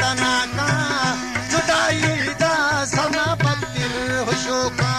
Tanaka जुदाई दा सना पत्तिर होशोका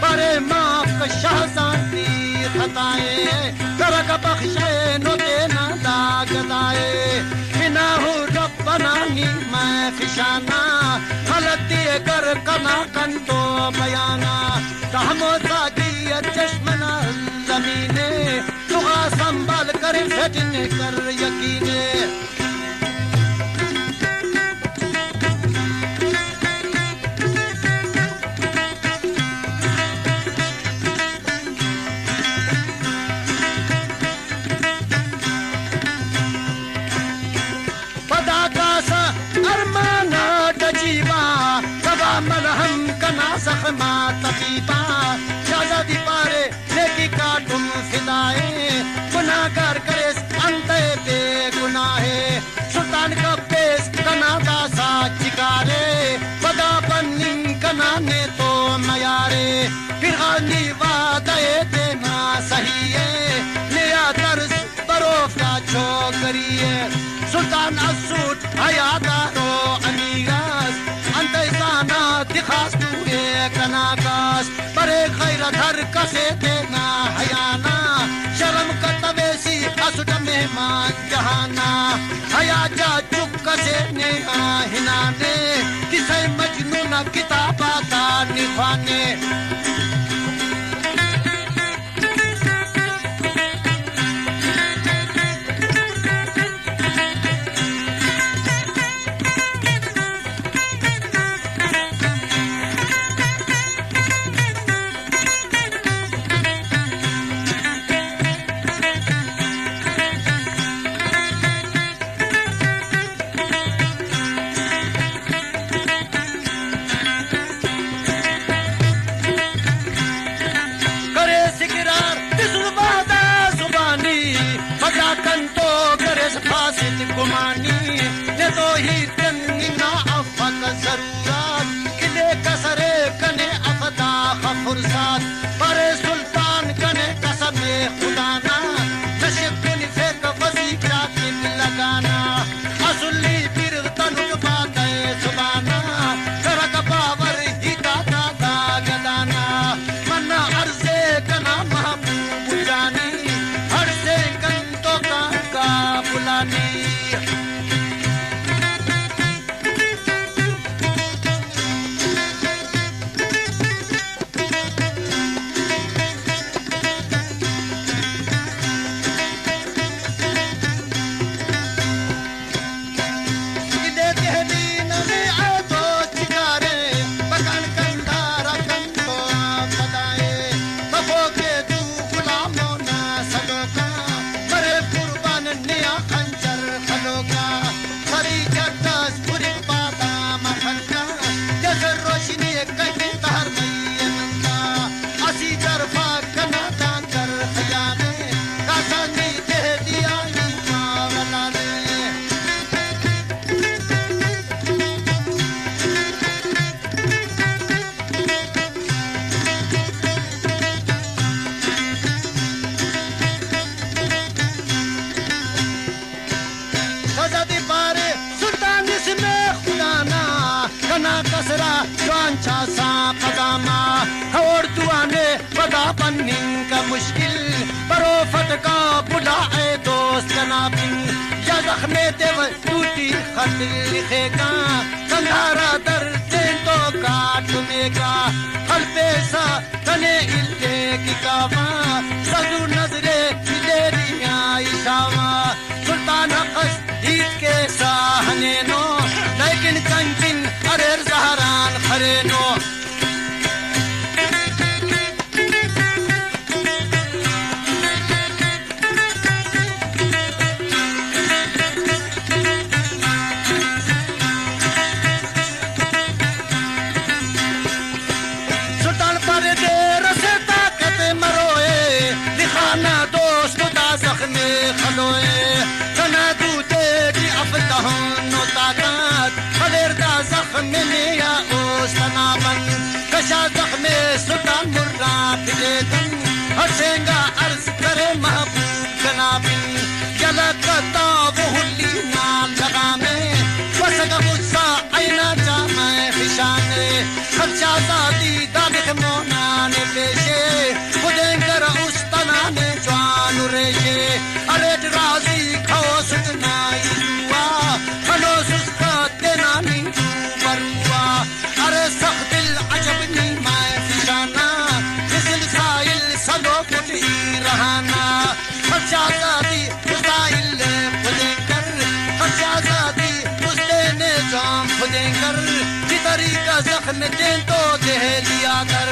बरे माफ शाहजादी खताएं करक बख्शे नो देना दागदाए बिना हो रब्बना नी मैं फिशाना गलती कर कना कंतो बयाना तहमो साकी चश्मना जमीने तुगा संभाल कर फटने कर यकीने मलहम कना जख्मा तबीबा शाहजादी पारे लेकी काटुम फिदाए गुनाहगार करे अंते बे गुनाहे सुल्तान का पेश कना दासा चिकारे बदा बन्निंग कना ने तो मयारे फिर आनी वादे देना सही है नया तर्ज बरोफा छोकरिए सुल्तान असूट हयादारो अमीगास अंतजाना दिखास तू एक नाकास परे खैर धर कसे देना हयाना शर्म का तवेसी असुट मेहमान जहाना हया जा चुप कसे ने हिनाने किसे मजनूना किताबाता निभाने कसरा ज्वांचा सा पदामा और दुआने पदा पन्निंग का मुश्किल परो फटका बुलाए दोस्त जनाबिन या जख्मे देव टूटी खत लिखेगा कंधारा दर तो काटुमेगा हल पेसा तने इल्ले की कावा सजू नजरे तेरिया इशावा सुल्तान हक़स ईद के साहने नो लेकिन कंकिन अरे जहरान खरे नो सुल्तान मुर्रा फिलेदन हसेंगा अर्ज करे महबूब जनाबिन जला कता वो हुल्ली ना लगा में वसगा मुस्सा आईना जामे फिशाने खर्चा दादी दानिख मोना ने पेशे खुदेंगर उस्तना ने जवान रेशे अलेट राजी खाओ सुजना युवा खलो सुस्का तेना नी बरुआ अरे सख्त दिल अजब नी रहाना खर्चाजादी मुस्ताइल खुदेंकर खर्चाजादी मुस्तेने जाम खुदेंकर की तरीका जख्म दें तो दे लिया कर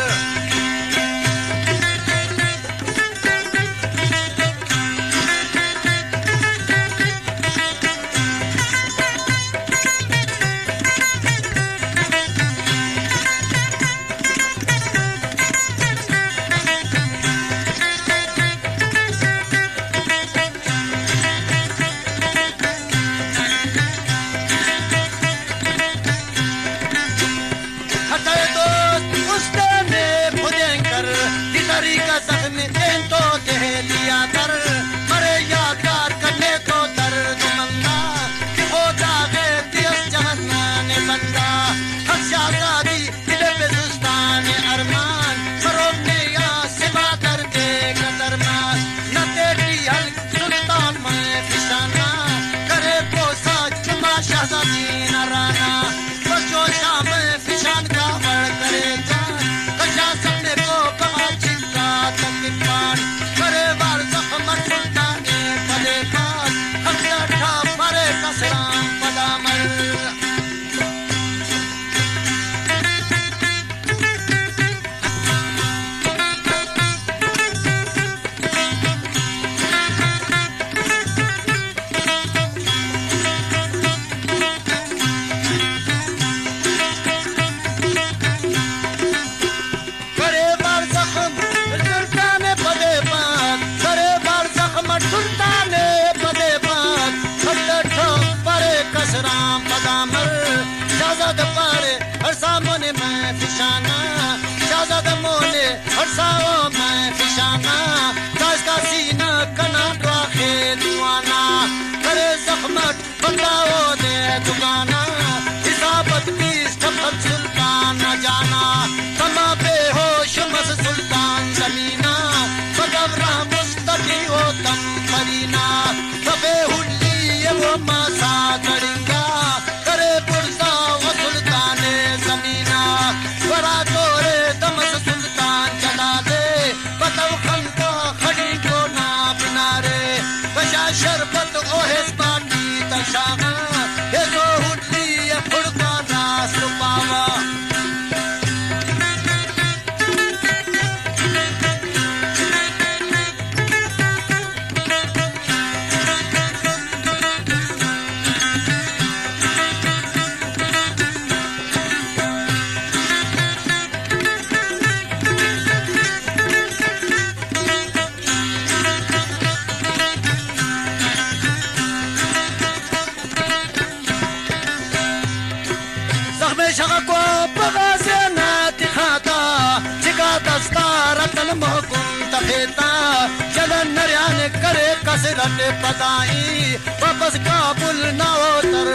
कसरत पदाई वापस काबुल ना उतर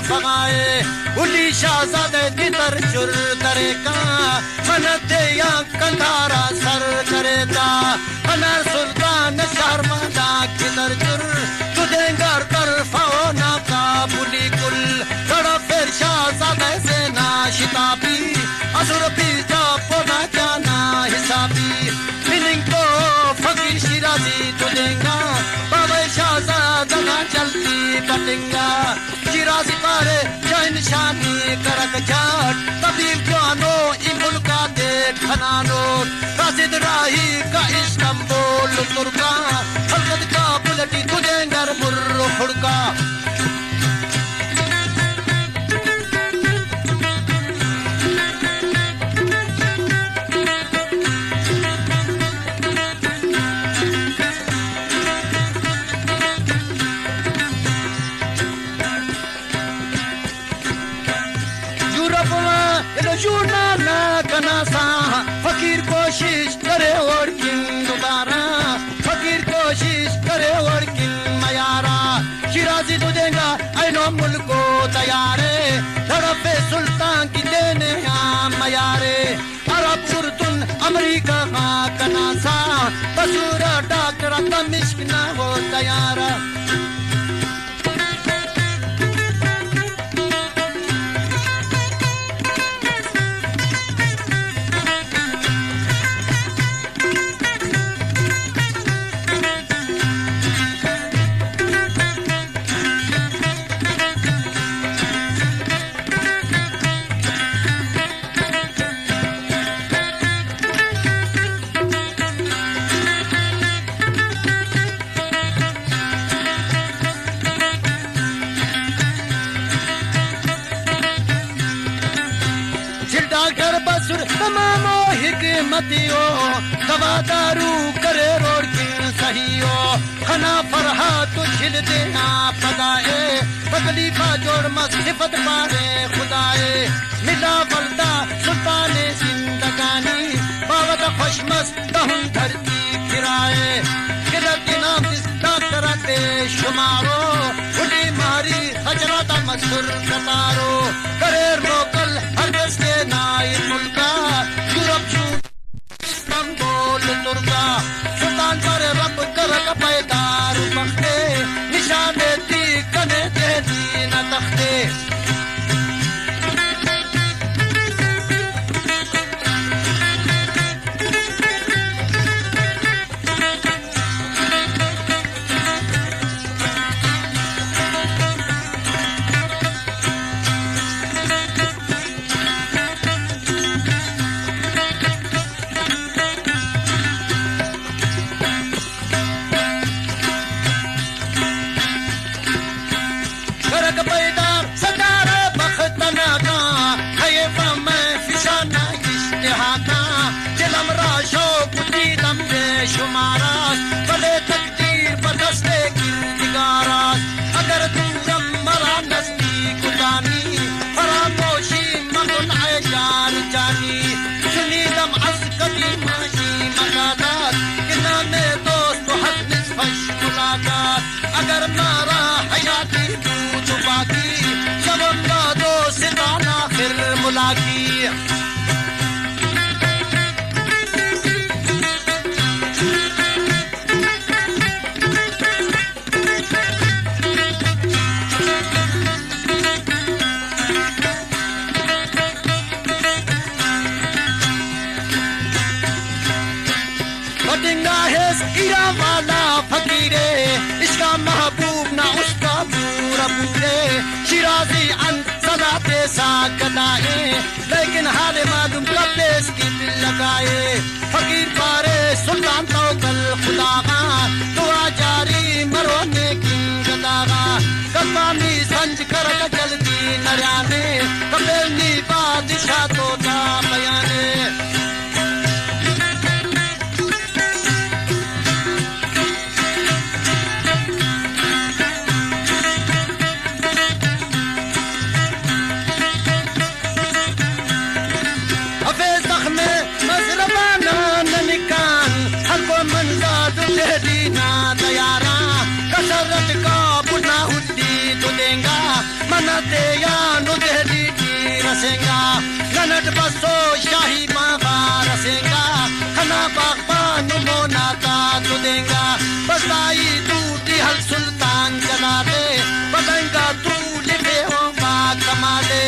फगाए उली शाहजादे दितर चुर तरेका मनते या कंधारा सर करेता अनर सुल्तान शर्मदा किधर चुर तुझे घर तर फाओना काबुली कुल तड़ा फिर शाहजादे से ना शिताबी असुर पीछा पोना जाना हिसाबी मिनिंग तो फकीर शिराजी तुझेगा बाबा शाहजादा ना चलती बटेंगा शिराजी पारे जय निशानी करक जाट तबीब जानो इमुल का देख खनानो राशिद राही का इस्तांबुल तुर्का हलकत का बुलटी तुझे घर मुर्रो खुड़का ना कनासा फकीर कोशिश करे और किन दोबारा फकीर कोशिश करे और किन मयारा शिराजी तुझेगा ऐनो मुल्को तैयारे धड़पे सुल्तान की देने मयारे अरब उर्दुन अमेरिका का कनासा बसूरा डॉक्टर तमिश्क ना हो तैयारा तमामो हिकमतियो दवा दारू करे रोड की सहियो खना फरहा तो छिल देना पदाए तकलीफा जोड़ मसिफत पारे खुदाए मिला बलदा सुल्ताने जिंदगानी बावत खुशमस दहुन धरती फिराए किरत नाम जिसका करते शुमारो उली मारी हजरत मसुर कतारो करेर लोकल हर दस्ते नाई मुल्का यूरोप इस्तांबुल तुर्का सुल्तान पर रब करक पैदार बख्ते निशाने दी कने दे दीन तख्ते शुमारात भले तकदीर बदस्ते गिरदिगारात अगर तुम मरा नजदीक जानी फरामोशी मगन आए यार जानी सुनी दम अज कदी माशी मगादात कि नामे दोस्त हक निस्फश मुलाकात अगर मारा हयाती दूत बाकी शबंदा दो सिताना फिर मुलाकी ईरा वाला फकीरे इसका महबूब ना उसका पूरा पूरे शिराजी अंत सदा पैसा कदाए लेकिन हाल मालूम कब इसकी दिल लगाए फकीर पारे सुल्तान तो कल खुदा का दुआ जारी मरोने की गदागा कदमानी संज कर जल्दी नराने कबेलनी बादशाह तो था बयाने दीना तैयारा कसरत का बुना रसेंगा ननट बसो शाही बाबा रसेंगा खना बागबान मोनाता तो देंगा बसाई टूटी हल सुल्तान जला दे बदंगा तू लिखे हो बाग कमा दे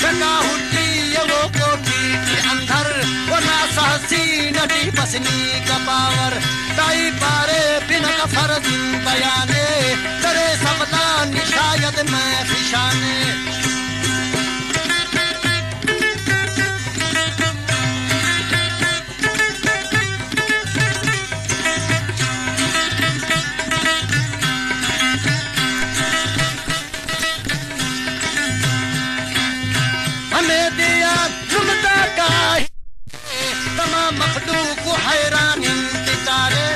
गंगा हुट्टी ये वो कोटी के अंदर वो ना सहसी नदी बसनी का पावर ताई पारे बिन का फर्जिन बयाने तेरे सबला निशायद मैं फिशाने हमें दिया जुमदा का तमाम मखलूक को हैरान इंतजारे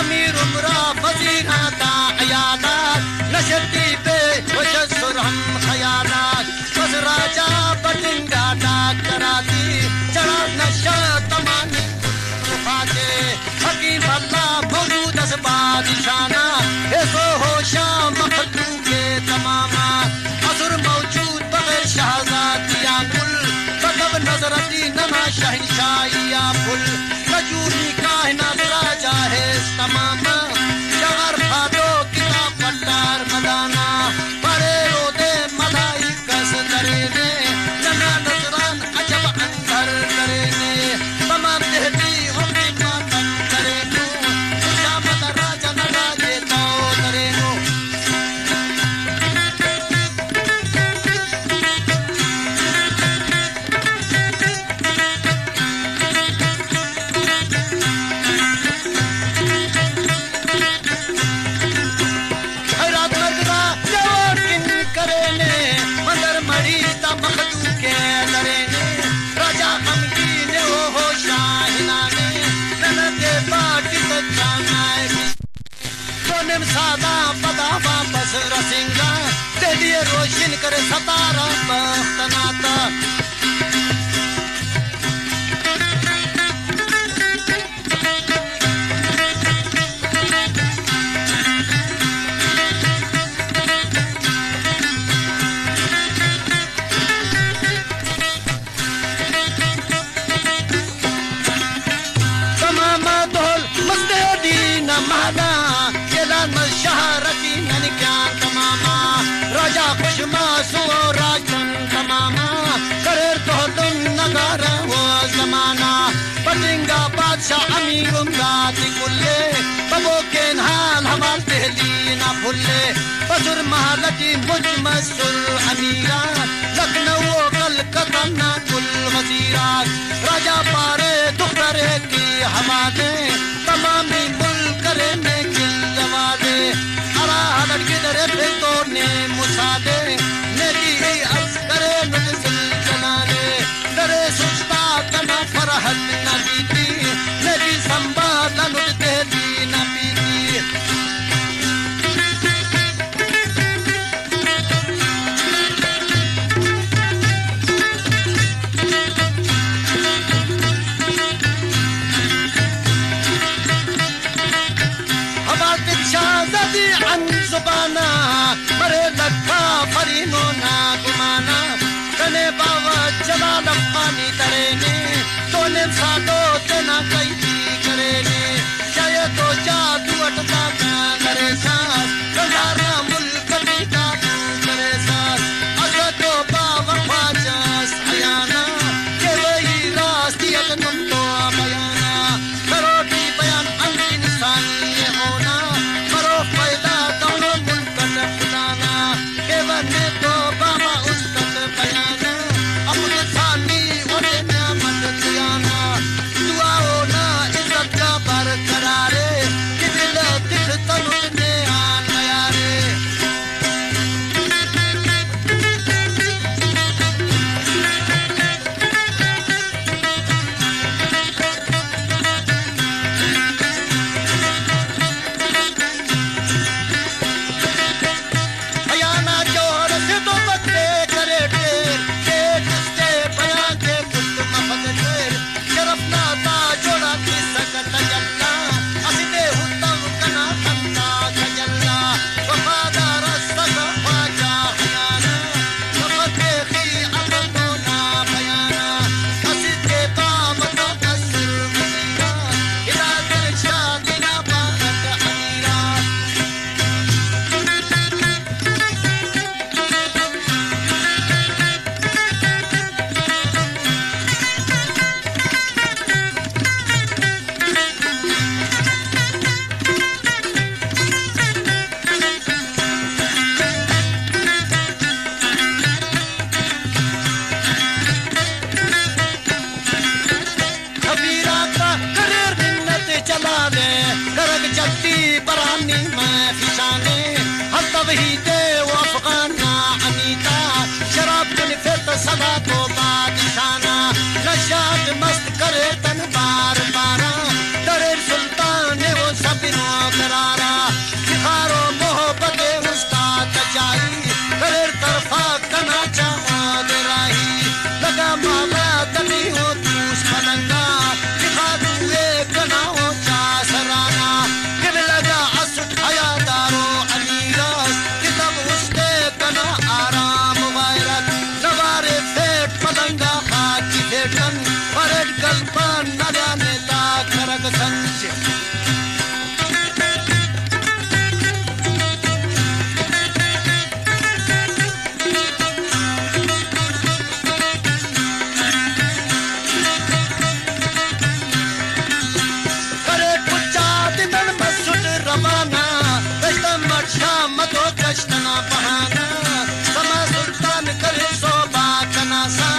अमीर उमरा वजीर आता अयादात नशती पे वशसुर हम खयालात बस राजा बटिंगा डाक कराती चढ़ा नशा तमानी रुखाते हकीम अल्लाह मौजूद अस बादशाना ऐसो होशा मखलूक के तमामा असुर मौजूद बगैर शहजादियां कुल बदब नजरती नमा शहनशाहिया फुल नजूरी कायनात राजा है तमामा शहर फादो किताब पट्टार मदाना परे रोदे मदाई कस करेने जना नजरान अजब अंदर करेने तमाम देहती होती मातन करेनु शामत राजा न राजे तो करेनु सादा पदा वापस रसेंगा दे दिए रोशन करे सतारा बख्तनाता तमाम दोल मस्ती न माना शहरती ननिक्यान तमामा राजा खुशमासु राजन तमामा करेर तो तुम नगर वो जमाना पटिंगा बादशाह अमीर उमराती कुल्ले बबो के हाल हमार दहली ना भूले बसुर महालती मुझ मसुर अमीरा लखनऊ कलकत्ता ना कुल वजीरात राजा पारे दुखरे की हमारे तमामी मुल्क करे में जवादे अरा हदर की दरे पे तो ने मुसादे नेकी अर्ज करे नजल जलाले दरे सुस्ता कना फरहत न बीती नेकी संभाल नुट तेरी न बीती तो बादशाना नशात मस्त करे तन बार बारा दरे सुल्तान ने वो सब करारा सिखारो मोहब्बत उस्ताद जाई करे तरफा कना चाहो राही लगा मामा तनी हो तूस पलंगा सिखा दूए कना हो चा सराना किब लगा असुट हयादारो अलीरास कितब उसके कना आराम वायरत नवारे फेट पलंगा खाकी फेटन परट कल्पन नगाने ता करक संच कश्तना बहाना समा सुल्तान करे सोबा कनासा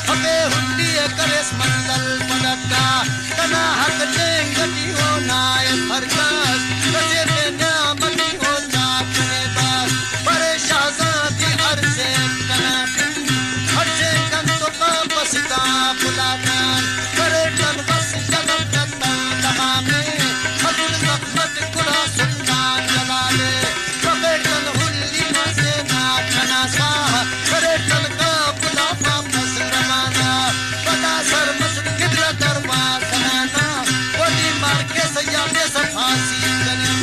हके हुंडी करे मंदल पड़का कना हक लेंगटी हो नाय फरकास कसे पे नामती हो चाकने बास परे शाहजादी अर्ज़े कना अर्ज़े कन तो वापस का बुलातान करे तन बस जगत कता तमामे हदुल ज़ख्मत कुला सुल्तान जलाले करे तन का बुला वापस रवाना बता सर मसद किबला दरबार सनाना गोली मार के सयाने से फांसी करने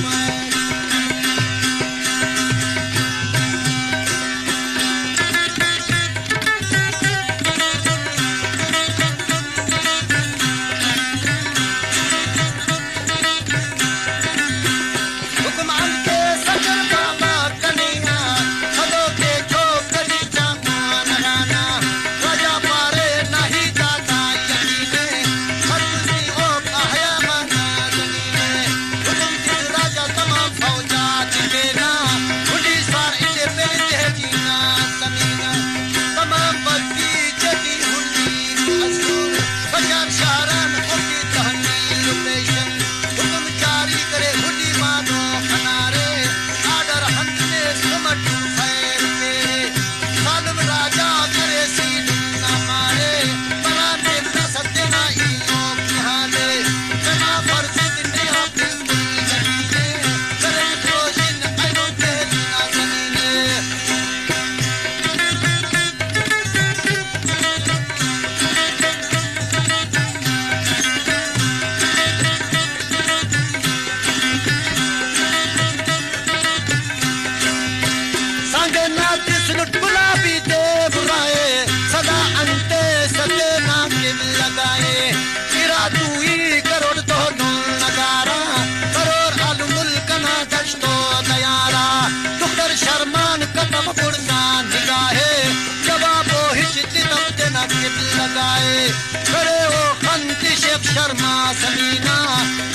लगाए करे वो खंती शेख शर्मा समीना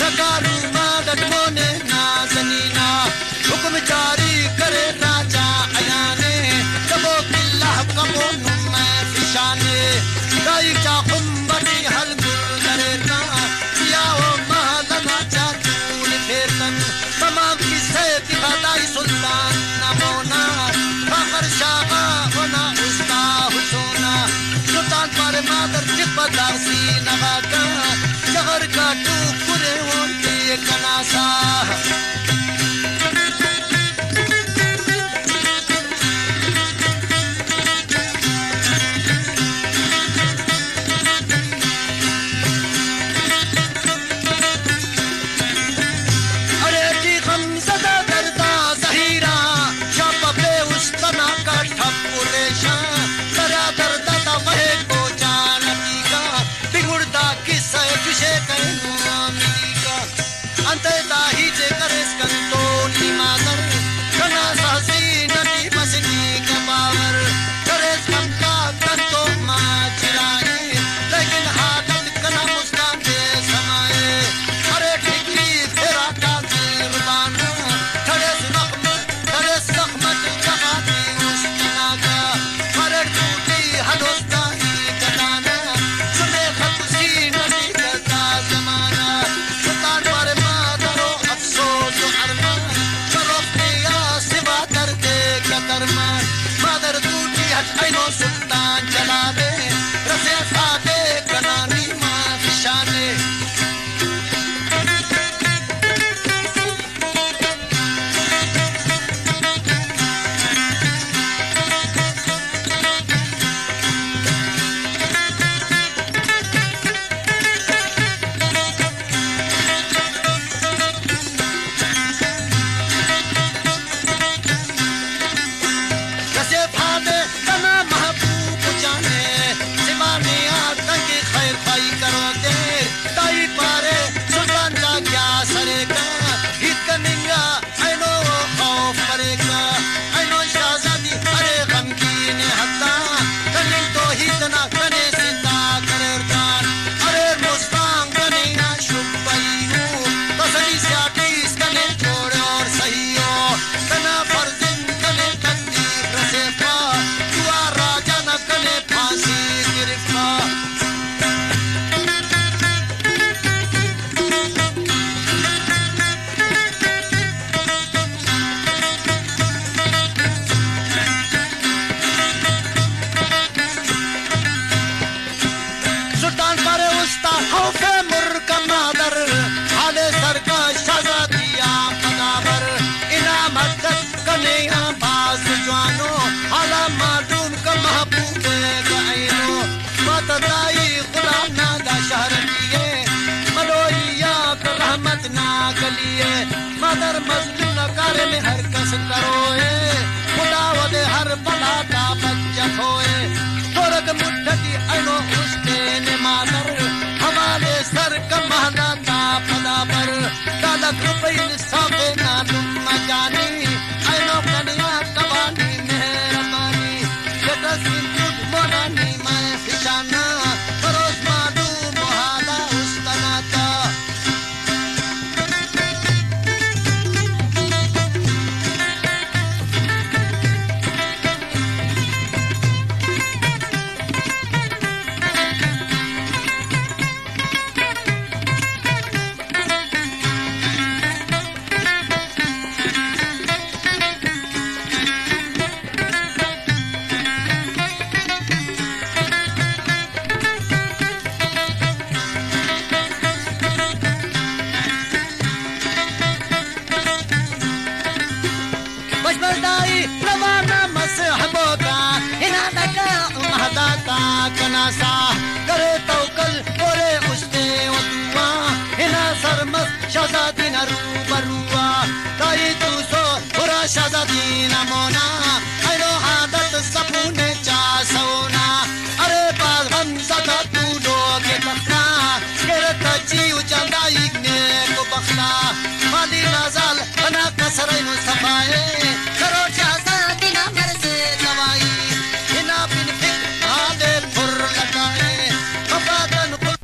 रकारू मादत मोने ना जनीना हुक्म जारी करे राजा अयाने कबो किल्ला कबो नुम्मे फिशाने गाई चाकुम बड़ी हलगुल करे ना किया हो महलना चाकूल फेरतन तमाम किस्से दिखादाई सुल्तान नमोना फखर शाहा होना उस्ता हुसोना सुल्तान पर मादर जिब्बदासी नवाका जगर का टूकुरे होते कनासा अरे जी गमज़दा दर्दा ज़हीरा शब पे उस तना का ठपुरे शाह तरा दर्दा ता वहे को जानती का बिगुड़दा किस्सा जुशे कहूँ अमेरिका अंते दाही जे करे रुपए साफे नालुम मजानी आइनो कनिया कवानी मेहरबानी बेटा सिंधु मोनानी मैं फिशाना परोस मालू मोहाला उस्तनाता बजबरदाई रवाना मसहबोगा हिना लगा महदाता कनासा करे तौकल ओरे उस्ते वदुआ हिना सरमस शहजादी न रूबरुआ ताई तू सो बुरा शहजादी न मोना